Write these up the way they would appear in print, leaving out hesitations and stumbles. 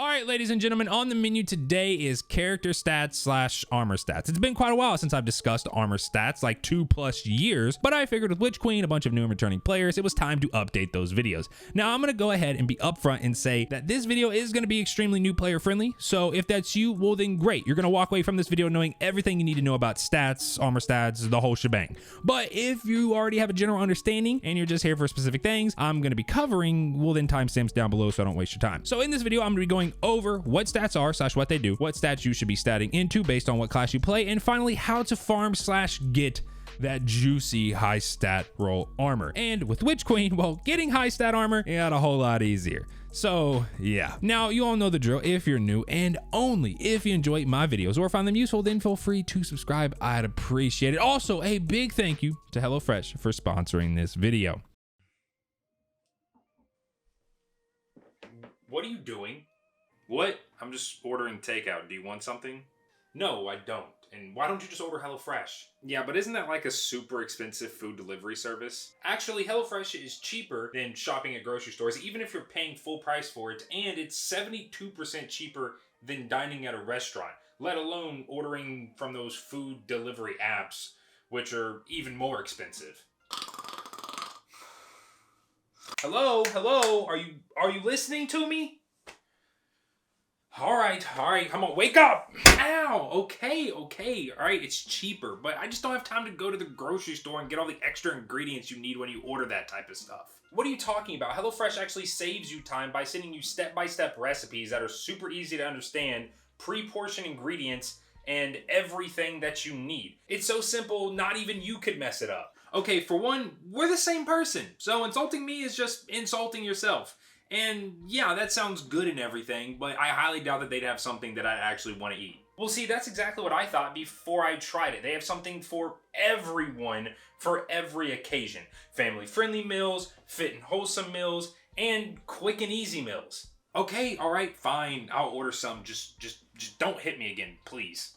All right, ladies and gentlemen, on the menu today is character stats slash armor stats. It's been quite a while since I've discussed armor stats, like 2+ years, but I figured with Witch Queen, a bunch of new and returning players, it was time to update those videos. Now, I'm gonna go ahead and be upfront and say that this video is gonna be extremely new player friendly, so if that's you, well then great. You're gonna walk away from this video knowing everything you need to know about stats, armor stats, the whole shebang. But if you already have a general understanding and you're just here for specific things, I'm gonna be covering, well then timestamps down below so I don't waste your time. So in this video, I'm gonna be going over what stats are slash what they do, what stats you should be statting into based on what class you play, and finally how to farm slash get that juicy high stat roll armor. And with Witch Queen, well, getting high stat armor got a whole lot easier. So yeah, now you all know the drill. If you're new and only if you enjoy my videos or find them useful, then feel free to subscribe. I'd appreciate it. Also, a big thank you to HelloFresh for sponsoring this video. What are you doing? What? I'm just ordering takeout. Do you want something? No, I don't. And why don't you just order HelloFresh? Yeah, but isn't that like a super expensive food delivery service? Actually, HelloFresh is cheaper than shopping at grocery stores, even if you're paying full price for it, and it's 72% cheaper than dining at a restaurant, let alone ordering from those food delivery apps, which are even more expensive. Hello? Are you listening to me? All right, come on, wake up! Ow, okay, all right, it's cheaper, but I just don't have time to go to the grocery store and get all the extra ingredients you need when you order that type of stuff. What are you talking about? HelloFresh actually saves you time by sending you step-by-step recipes that are super easy to understand, pre-portioned ingredients, and everything that you need. It's so simple, not even you could mess it up. Okay, for one, we're the same person, so insulting me is just insulting yourself. And yeah, that sounds good and everything, but I highly doubt that they'd have something that I'd actually want to eat. Well, see, that's exactly what I thought before I tried it. They have something for everyone, for every occasion. Family-friendly meals, fit and wholesome meals, and quick and easy meals. Okay, all right, fine, I'll order some. Just don't hit me again, please.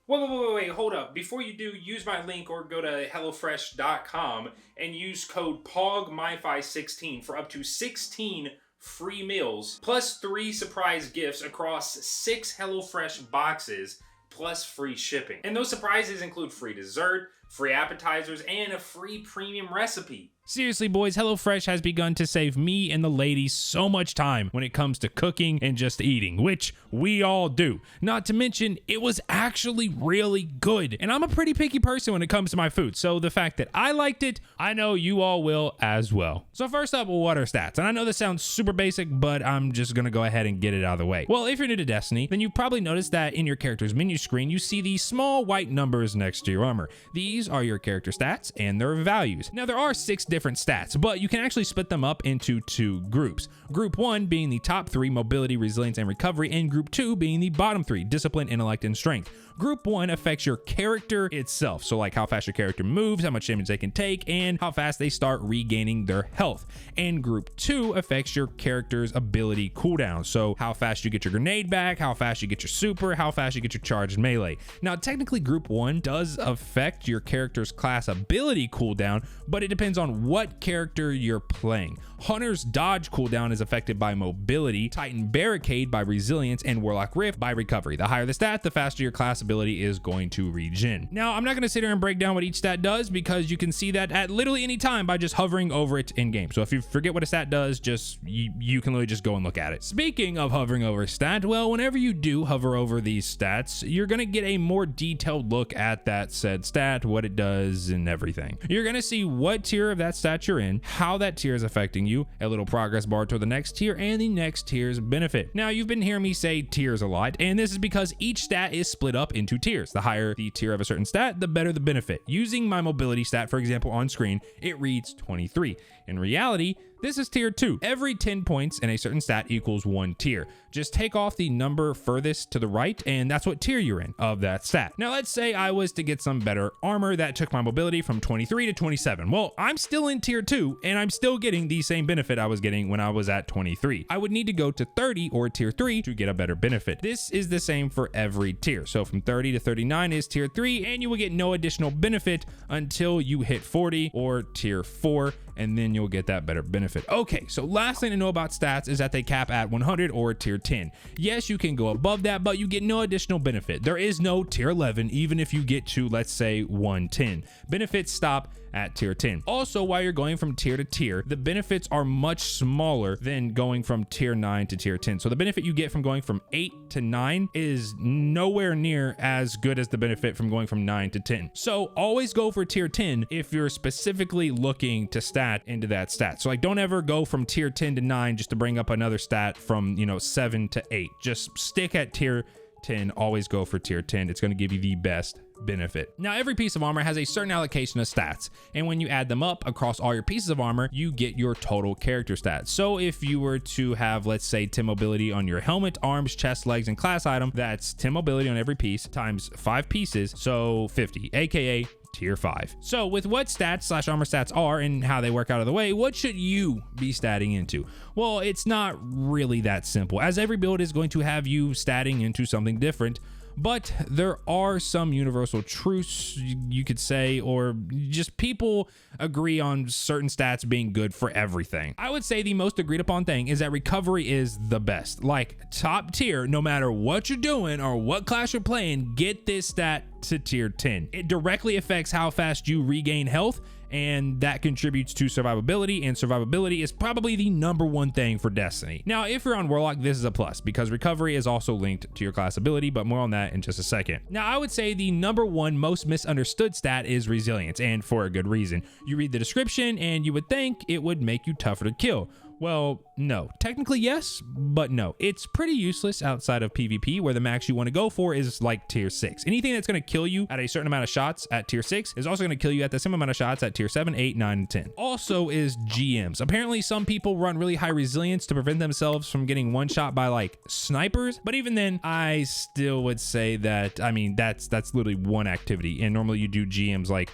Wait, hold up. Before you do, use my link or go to HelloFresh.com and use code POGMyfi16 for up to 16 free meals, plus 3 surprise gifts across 6 HelloFresh boxes, plus free shipping. And those surprises include free dessert, free appetizers, and a free premium recipe. Seriously, boys, HelloFresh has begun to save me and the ladies so much time when it comes to cooking and just eating, which we all do. Not to mention, it was actually really good. And I'm a pretty picky person when it comes to my food, so the fact that I liked it, I know you all will as well. So first up, what are stats? And I know this sounds super basic, but I'm just gonna go ahead and get it out of the way. Well, if you're new to Destiny, then you've probably noticed that in your character's menu screen, you see these small white numbers next to your armor. These are your character stats and their values. Now, there are 6 different stats, but you can actually split them up into 2 groups. Group 1 being the top 3, mobility, resilience, and recovery, and group 2 being the bottom 3, discipline, intellect, and strength. Group 1 affects your character itself, so like how fast your character moves, how much damage they can take, and how fast they start regaining their health. And group 2 affects your character's ability cooldown, so how fast you get your grenade back, how fast you get your super, how fast you get your charged melee. Now, technically group 1 does affect your character's class ability cooldown, but it depends on what character you're playing. Hunter's dodge cooldown is affected by mobility, Titan barricade by resilience, and Warlock rift by recovery. The higher the stat, the faster your class ability is going to regen. Now, I'm not going to sit here and break down what each stat does because you can see that at literally any time by just hovering over it in game. So if you forget what a stat does, just you can literally just go and look at it. Speaking of hovering over a stat, well, whenever you do hover over these stats, you're going to get a more detailed look at that said stat, what it does, and everything. You're going to see what tier of that stat you're in, how that tier is affecting you, a little progress bar to the next tier, and the next tier's benefit. Now, you've been hearing me say tiers a lot, and this is because each stat is split up into tiers. The higher the tier of a certain stat, the better the benefit. Using my mobility stat, for example, on screen, it reads 23. In reality, this is tier 2. Every 10 points in a certain stat equals 1 tier. Just take off the number furthest to the right, and that's what tier you're in of that stat. Now, let's say I was to get some better armor that took my mobility from 23 to 27. Well, I'm still in tier 2, and I'm still getting the same benefit I was getting when I was at 23. I would need to go to 30 or tier 3 to get a better benefit. This is the same for every tier. So from 30 to 39 is tier 3, and you will get no additional benefit until you hit 40 or tier 4, and then you'll you'll get that better benefit. Okay, so last thing to know about stats is that they cap at 100 or tier 10. Yes, you can go above that, but you get no additional benefit. There is no tier 11, even if you get to, let's say, 110. Benefits stop at tier 10. Also, while you're going from tier to tier, the benefits are much smaller than going from tier 9 to tier 10. So the benefit you get from going from 8 to 9 is nowhere near as good as the benefit from going from 9 to 10. So always go for tier 10 if you're specifically looking to stat into that stat. So like, don't ever go from tier 10 to 9 just to bring up another stat from, 7 to 8. Just stick at tier 10. Always go for tier 10. It's going to give you the best benefit. Now, every piece of armor has a certain allocation of stats, and when you add them up across all your pieces of armor, you get your total character stats. So if you were to have, let's say, 10 mobility on your helmet, arms, chest, legs, and class item, that's 10 mobility on every piece times 5 pieces, so 50, aka tier 5. So with what stats / armor stats are and how they work out of the way, what should you be statting into? Well, it's not really that simple, as every build is going to have you statting into something different. But there are some universal truths, you could say, or just people agree on certain stats being good for everything. I would say the most agreed upon thing is that recovery is the best. Like, top tier, no matter what you're doing or what class you're playing, get this stat to tier 10. It directly affects how fast you regain health, and that contributes to survivability, and survivability is probably the #1 thing for Destiny. Now, if you're on Warlock, this is a plus because recovery is also linked to your class ability, but more on that in just a second. Now, I would say the #1 most misunderstood stat is resilience, and for a good reason. You read the description and you would think it would make you tougher to kill. Well, no. Technically, yes, but no. It's pretty useless outside of PvP, where the max you want to go for is like tier 6. Anything that's going to kill you at a certain amount of shots at tier 6 is also going to kill you at the same amount of shots at tier 7, 8, 9, and 10. Also is GMs. Apparently, some people run really high resilience to prevent themselves from getting one shot by like snipers, but even then, I still would say that, that's literally one activity, and normally you do GMs like,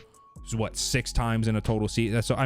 what, 6 times in a total season. So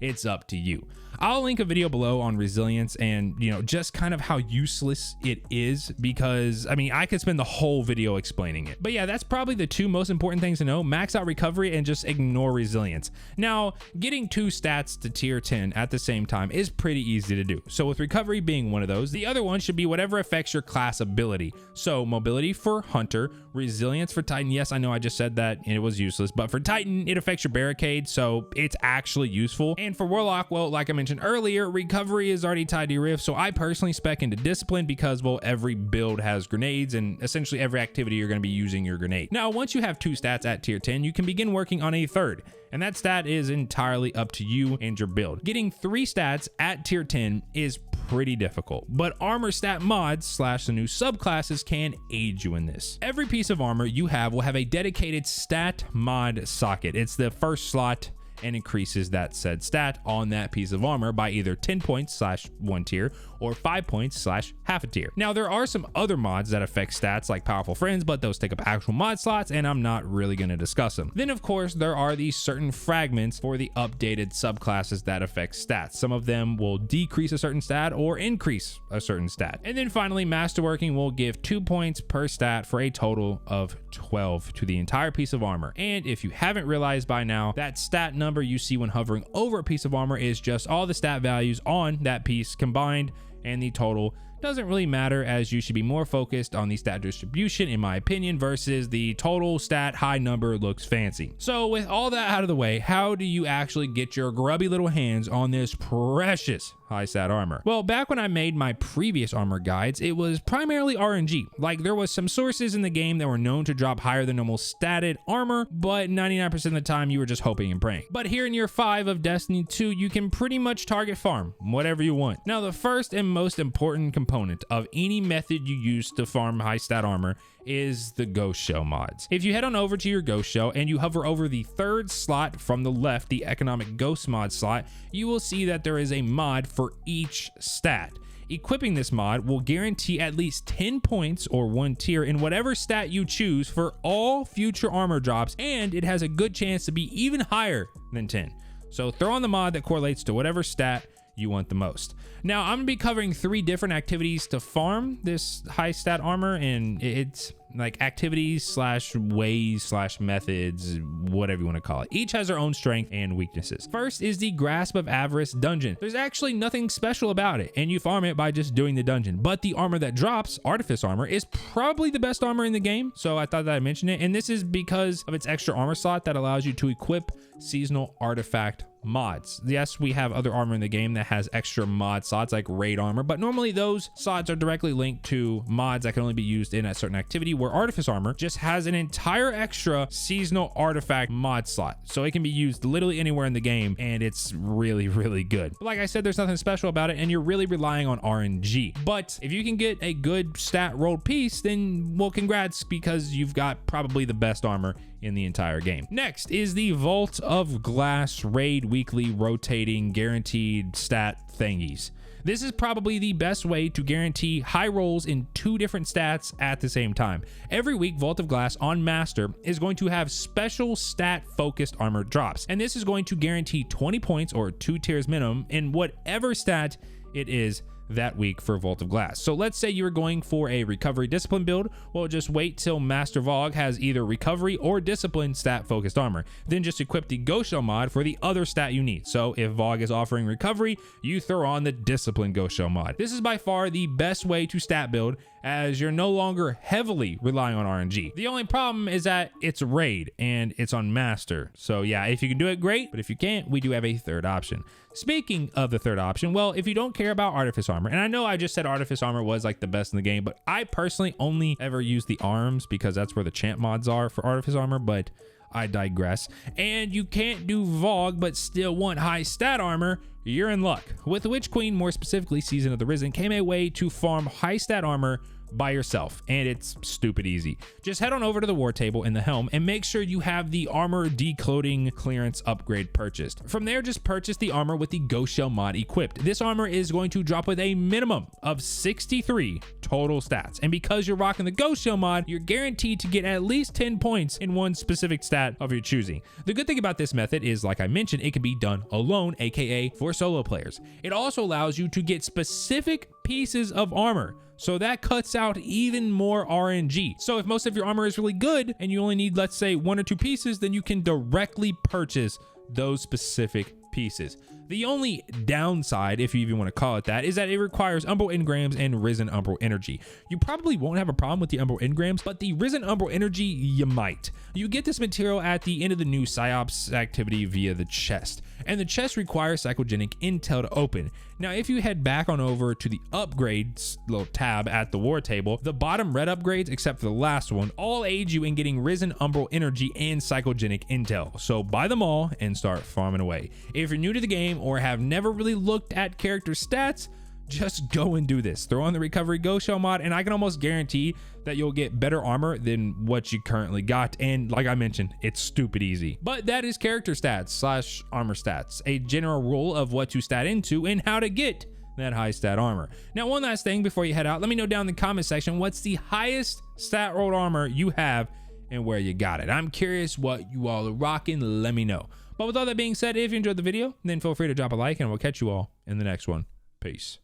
it's up to you. I'll link a video below on resilience and just kind of how useless it is, because I could spend the whole video explaining it. But yeah, that's probably the 2 most important things to know: max out recovery and just ignore resilience. Now, getting 2 stats to tier 10 at the same time is pretty easy to do. So with recovery being one of those, the other one should be whatever affects your class ability. So mobility for Hunter, resilience for Titan. Yes, I know I just said that and it was useless, but for Titan, it affects your barricade, so it's actually useful. And for Warlock, well, like I mentioned earlier, recovery is already tied to your rift, so I personally spec into discipline because, well, every build has grenades, and essentially every activity you're going to be using your grenade. Now, once you have 2 stats at tier 10, you can begin working on a third, and that stat is entirely up to you and your build. Getting 3 stats at tier 10 is pretty difficult, but armor stat mods / the new subclasses can aid you in this. Every piece of armor you have will have a dedicated stat mod socket. It's the first slot and increases that said stat on that piece of armor by either 10 points / 1 tier or 5 points / half a tier. Now, there are some other mods that affect stats like powerful friends, but those take up actual mod slots, and I'm not really going to discuss them. Then, of course, there are these certain fragments for the updated subclasses that affect stats. Some of them will decrease a certain stat or increase a certain stat. And then finally, masterworking will give 2 points per stat for a total of 12 to the entire piece of armor. And if you haven't realized by now, that stat number you see when hovering over a piece of armor is just all the stat values on that piece combined, and the total doesn't really matter, as you should be more focused on the stat distribution, in my opinion, versus the total stat high number looks fancy. So with all that out of the way, how do you actually get your grubby little hands on this precious high stat armor? Well, back when I made my previous armor guides, it was primarily RNG. Like, there was some sources in the game that were known to drop higher than normal statted armor, but 99% of the time you were just hoping and praying. But here in year 5 of Destiny 2, you can pretty much target farm whatever you want. Now, the first and most important component of any method you use to farm high stat armor is the ghost shell mods. If you head on over to your ghost shell and you hover over the 3rd slot from the left, the economic ghost mod slot, you will see that there is a mod for each stat. Equipping this mod will guarantee at least 10 points or 1 tier in whatever stat you choose for all future armor drops, and it has a good chance to be even higher than 10. So throw on the mod that correlates to whatever stat you want the most. Now, I'm gonna be covering 3 different activities to farm this high stat armor, and it's like activities slash ways slash methods, whatever you want to call it. Each has their own strength and weaknesses. First is the Grasp of Avarice dungeon. There's actually nothing special about it, and you farm it by just doing the dungeon. But the armor that drops, Artifice armor, is probably the best armor in the game. So I thought that I'd mention it. And this is because of its extra armor slot that allows you to equip seasonal artifact mods. Yes, we have other armor in the game that has extra mod slots like raid armor, but normally those slots are directly linked to mods that can only be used in a certain activity, where Artifice armor just has an entire extra seasonal artifact mod slot. So it can be used literally anywhere in the game, and it's really, really good. But like I said, there's nothing special about it, and you're really relying on RNG. But if you can get a good stat rolled piece, then well, congrats, because you've got probably the best armor in the entire game. Next is the Vault of Glass raid weekly rotating guaranteed stat thingies. This is probably the best way to guarantee high rolls in 2 different stats at the same time. Every week, Vault of Glass on Master is going to have special stat focused armor drops, and this is going to guarantee 20 points or 2 tiers minimum in whatever stat it is that week for Vault of Glass. So let's say you were going for a recovery discipline build. Well, just wait till Master Vogue has either recovery or discipline stat focused armor. Then just equip the Ghost Shell mod for the other stat you need. So if Vogue is offering recovery, you throw on the discipline Ghost Shell mod. This is by far the best way to stat build, as you're no longer heavily relying on RNG. The only problem is that it's raid and it's on Master. So yeah, if you can do it, great. But if you can't, we do have a third option. Speaking of the third option, well, if you don't care about Artifice armor, and I know I just said Artifice armor was like the best in the game, but I personally only ever use the arms because that's where the champ mods are for Artifice armor, but I digress. And you can't do Vogue but still want high stat armor, you're in luck. With the Witch Queen, more specifically Season of the Risen, came a way to farm high stat armor by yourself, and it's stupid easy. Just head on over to the war table in the helm and make sure you have the armor declothing clearance upgrade purchased. From there, just purchase the armor with the Ghost Shell mod equipped. This armor is going to drop with a minimum of 63 total stats, and because you're rocking the Ghost Shell mod, you're guaranteed to get at least 10 points in one specific stat of your choosing. The good thing about this method is, like I mentioned, it can be done alone, aka for solo players. It also allows you to get specific pieces of armor, so that cuts out even more RNG. So if most of your armor is really good and you only need, let's say, 1 or 2 pieces, then you can directly purchase those specific pieces. The only downside, if you even want to call it that, is that it requires Umbral Engrams and Risen Umbral Energy. You probably won't have a problem with the Umbral Engrams, but the Risen Umbral Energy, you might. You get this material at the end of the new Psyops activity via the chest, and the chest requires psychogenic intel to open. Now, if you head back on over to the upgrades little tab at the war table, the bottom red upgrades, except for the last one, all aid you in getting Risen Umbral Energy and psychogenic intel. So buy them all and start farming away. If you're new to the game or have never really looked at character stats, just go and do this. Throw on the recovery Ghost Shell mod, and I can almost guarantee that you'll get better armor than what you currently got. And like I mentioned, it's stupid easy. But that is character stats slash armor stats, a general rule of what to stat into and how to get that high stat armor. Now, one last thing before you head out, let me know down in the comment section what's the highest stat rolled armor you have and where you got it. I'm curious what you all are rocking. Let me know. But with all that being said, if you enjoyed the video, then feel free to drop a like, and we'll catch you all in the next one. Peace.